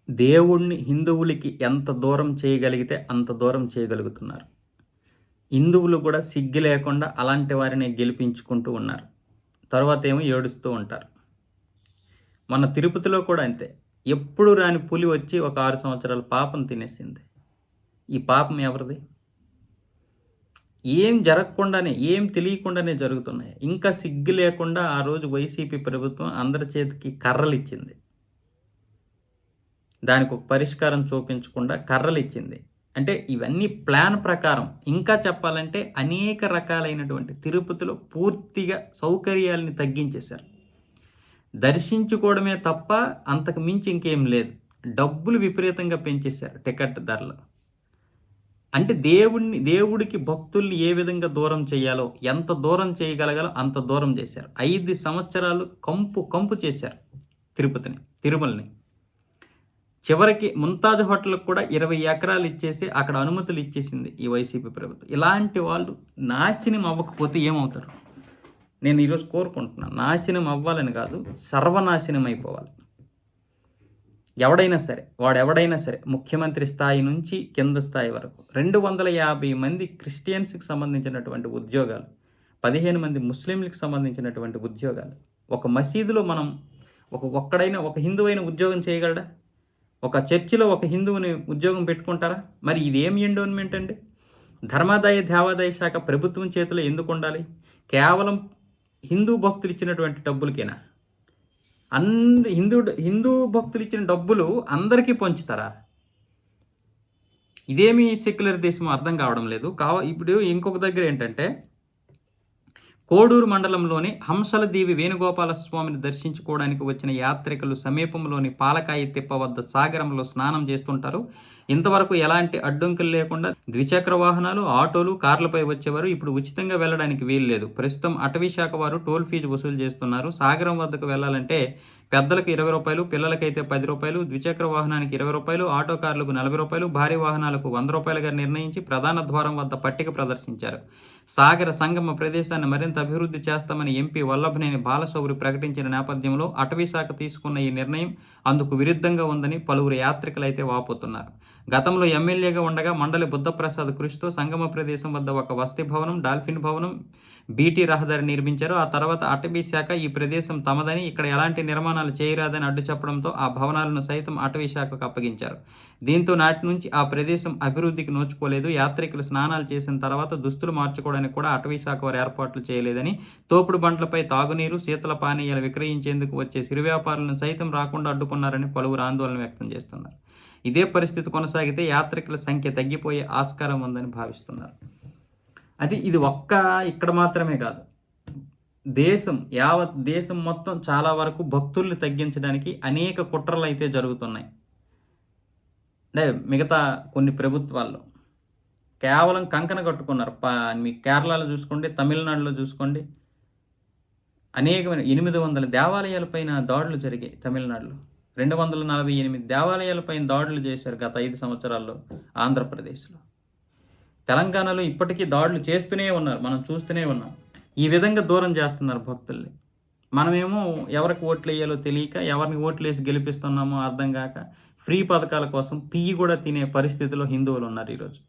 దేవుడిని హిందువులకి ఎంత దూరం చేయగలిగితే అంత దూరం చేయగలుగుతున్నారు. హిందువులు కూడా సిగ్గు లేకుండా అలాంటి వారినే గెలిపించుకుంటూ ఉన్నారు. తరువాతేమో ఏడుస్తూ ఉంటారు. మన తిరుపతిలో కూడా అంతే. ఎప్పుడు రాని పులి వచ్చి ఒక 6 సంవత్సరాల పాపను తినేసింది. ఈ పాపం ఎవరిది? ఏం జరగకుండానే, ఏం తెలియకుండానే జరుగుతున్నాయి. ఇంకా సిగ్గు లేకుండా ఆ రోజు వైసీపీ ప్రభుత్వం అందరి చేతికి కర్రలిచ్చింది. దానికి ఒక పరిష్కారం చూపించకుండా కర్రలిచ్చింది. అంటే ఇవన్నీ ప్లాన్ ప్రకారం. ఇంకా చెప్పాలంటే అనేక రకాలైనటువంటి తిరుపతిలో పూర్తిగా సౌకర్యాలని తగ్గించేశారు. దర్శించుకోవడమే తప్ప అంతకు మించి ఇంకేం లేదు. డబ్బులు విపరీతంగా పెంచేశారు టికెట్ ధరలు. అంటే దేవుడికి భక్తుల్ని ఏ విధంగా దూరం చేయాలో, ఎంత దూరం చేయగలగాలో అంత దూరం చేశారు. 5 సంవత్సరాలు కంపు చేశారు తిరుమలని. చివరికి ముంతాజ్ హోటల్‌కి కూడా 20 ఎకరాలు ఇచ్చేసి అక్కడ అనుమతులు ఇచ్చేసింది ఈ వైసీపీ ప్రభుత్వం. ఇలాంటి వాళ్ళు నాశనం అవ్వకపోతే ఏమవుతారు? నేను ఈరోజు కోరుకుంటున్నాను. నాశనం అవ్వాలని కాదు, సర్వనాశనం అయిపోవాలి. వాడెవడైనా సరే ముఖ్యమంత్రి స్థాయి నుంచి కింద స్థాయి వరకు 250 మంది క్రిస్టియన్స్‌కి సంబంధించినటువంటి ఉద్యోగాలు, 15 మంది ముస్లింలకు సంబంధించినటువంటి ఉద్యోగాలు. ఒక మసీదులో మనం ఒక హిందువైన ఉద్యోగం చేయగలడా? ఒక చర్చిలో ఒక హిందువుని ఉద్యోగం పెట్టుకుంటారా? మరి ఇదేం ఎండోన్మెంట్ అండి? ధర్మాదాయ దేవాదాయ శాఖ ప్రభుత్వం చేతిలో ఎందుకు ఉండాలి? కేవలం హిందూ భక్తులు ఇచ్చినటువంటి డబ్బులకేనా? హిందూ భక్తులు ఇచ్చిన డబ్బులు అందరికీ పంచుతారా? ఇదేమి సెక్యులర్ దేశం అర్థం కావడం లేదు. ఇప్పుడు ఇంకొక దగ్గర ఏంటంటే, కోడూరు మండలంలోని హంసలదేవి వేణుగోపాలస్వామిని దర్శించుకోవడానికి వచ్చిన యాత్రికులు సమీపంలోని పాలకాయ తిప్ప వద్ద సాగరంలో స్నానం చేస్తుంటారు. ఇంతవరకు ఎలాంటి అడ్డంకులు లేకుండా ద్విచక్ర వాహనాలు, ఆటోలు, కార్లపై వచ్చేవారు ఇప్పుడు ఉచితంగా వెళ్ళడానికి వీలు లేదు. ప్రస్తుతం అటవీ శాఖ వారు టోల్ ఫీజు వసూలు చేస్తున్నారు. సాగరం వద్దకు వెళ్లాలంటే పెద్దలకు 20 రూపాయలు, పిల్లలకైతే 10 రూపాయలు, ద్విచక్ర వాహనానికి 20 రూపాయలు, ఆటో కార్లకు 40 రూపాయలు, భారీ వాహనాలకు 100 రూపాయలుగా నిర్ణయించి ప్రధాన ద్వారం వద్ద పట్టిక ప్రదర్శించారు. సాగర సంగమ ప్రదేశాన్ని మరింత అభివృద్ధి చేస్తామని ఎంపీ వల్లభనేని బాలశౌరి ప్రకటించిన నేపథ్యంలో అటవీ శాఖ తీసుకున్న ఈ నిర్ణయం అందుకు విరుద్ధంగా ఉందని పలువురు యాత్రికులైతే వాపోతున్నారు. గతంలో ఎమ్మెల్యేగా ఉండగా మండలి బుద్ధప్రసాద్ కృషితో సంగమ ప్రదేశం వద్ద ఒక వసతి భవనం, డాల్ఫిన్ భవనం, బీటీ రహదారి నిర్మించారు. ఆ తర్వాత అటవీ శాఖ ఈ ప్రదేశం తమదని, ఇక్కడ ఎలాంటి నిర్మాణాలు చేయరాదని అడ్డు చెప్పడంతో ఆ భవనాలను సైతం అటవీ శాఖకు అప్పగించారు. దీంతో నాటి నుంచి ఆ ప్రదేశం అభివృద్ధికి నోచుకోలేదు. యాత్రికులు స్నానాలు చేసిన తర్వాత దుస్తులు మార్చుకోవడానికి కూడా అటవీ శాఖ వారు ఏర్పాట్లు చేయలేదని, తోపుడు బండ్లపై తాగునీరు, శీతల పానీయాలు విక్రయించేందుకు వచ్చే సిరు వ్యాపారులను సైతం రాకుండా అడ్డుకున్నారని పలువురు ఆందోళన వ్యక్తం చేస్తున్నారు. ఇదే పరిస్థితి కొనసాగితే యాత్రికుల సంఖ్య తగ్గిపోయే ఆస్కారం ఉందని భావిస్తున్నారు. ఇది ఇక్కడ మాత్రమే కాదు, యావత్ దేశం మొత్తం చాలా వరకు భక్తుల్ని తగ్గించడానికి అనేక కుట్రలు అయితే జరుగుతున్నాయి. అంటే మిగతా కొన్ని ప్రభుత్వాల్లో కేవలం కంకణ కట్టుకున్నారు. మీ కేరళలో చూసుకోండి, తమిళనాడులో చూసుకోండి, అనేకమైన 800 దేవాలయాలపైన దాడులు జరిగాయి. తమిళనాడులో 248 దేవాలయాలపైన దాడులు చేశారు గత 5 సంవత్సరాల్లో. ఆంధ్రప్రదేశ్లో, తెలంగాణలో ఇప్పటికీ దాడులు చేస్తూనే ఉన్నారు. మనం చూస్తూనే ఉన్నాం. ఈ విధంగా దూరం చేస్తున్నారు భక్తుల్ని. మనమేమో ఎవరికి ఓట్లు వేయాలో తెలియక, ఎవరిని ఓట్లు వేసి గెలిపిస్తున్నామో అర్థం కాక, ఫ్రీ పథకాల కోసం పియ్యి కూడా తినే పరిస్థితిలో హిందువులు ఉన్నారు ఈరోజు.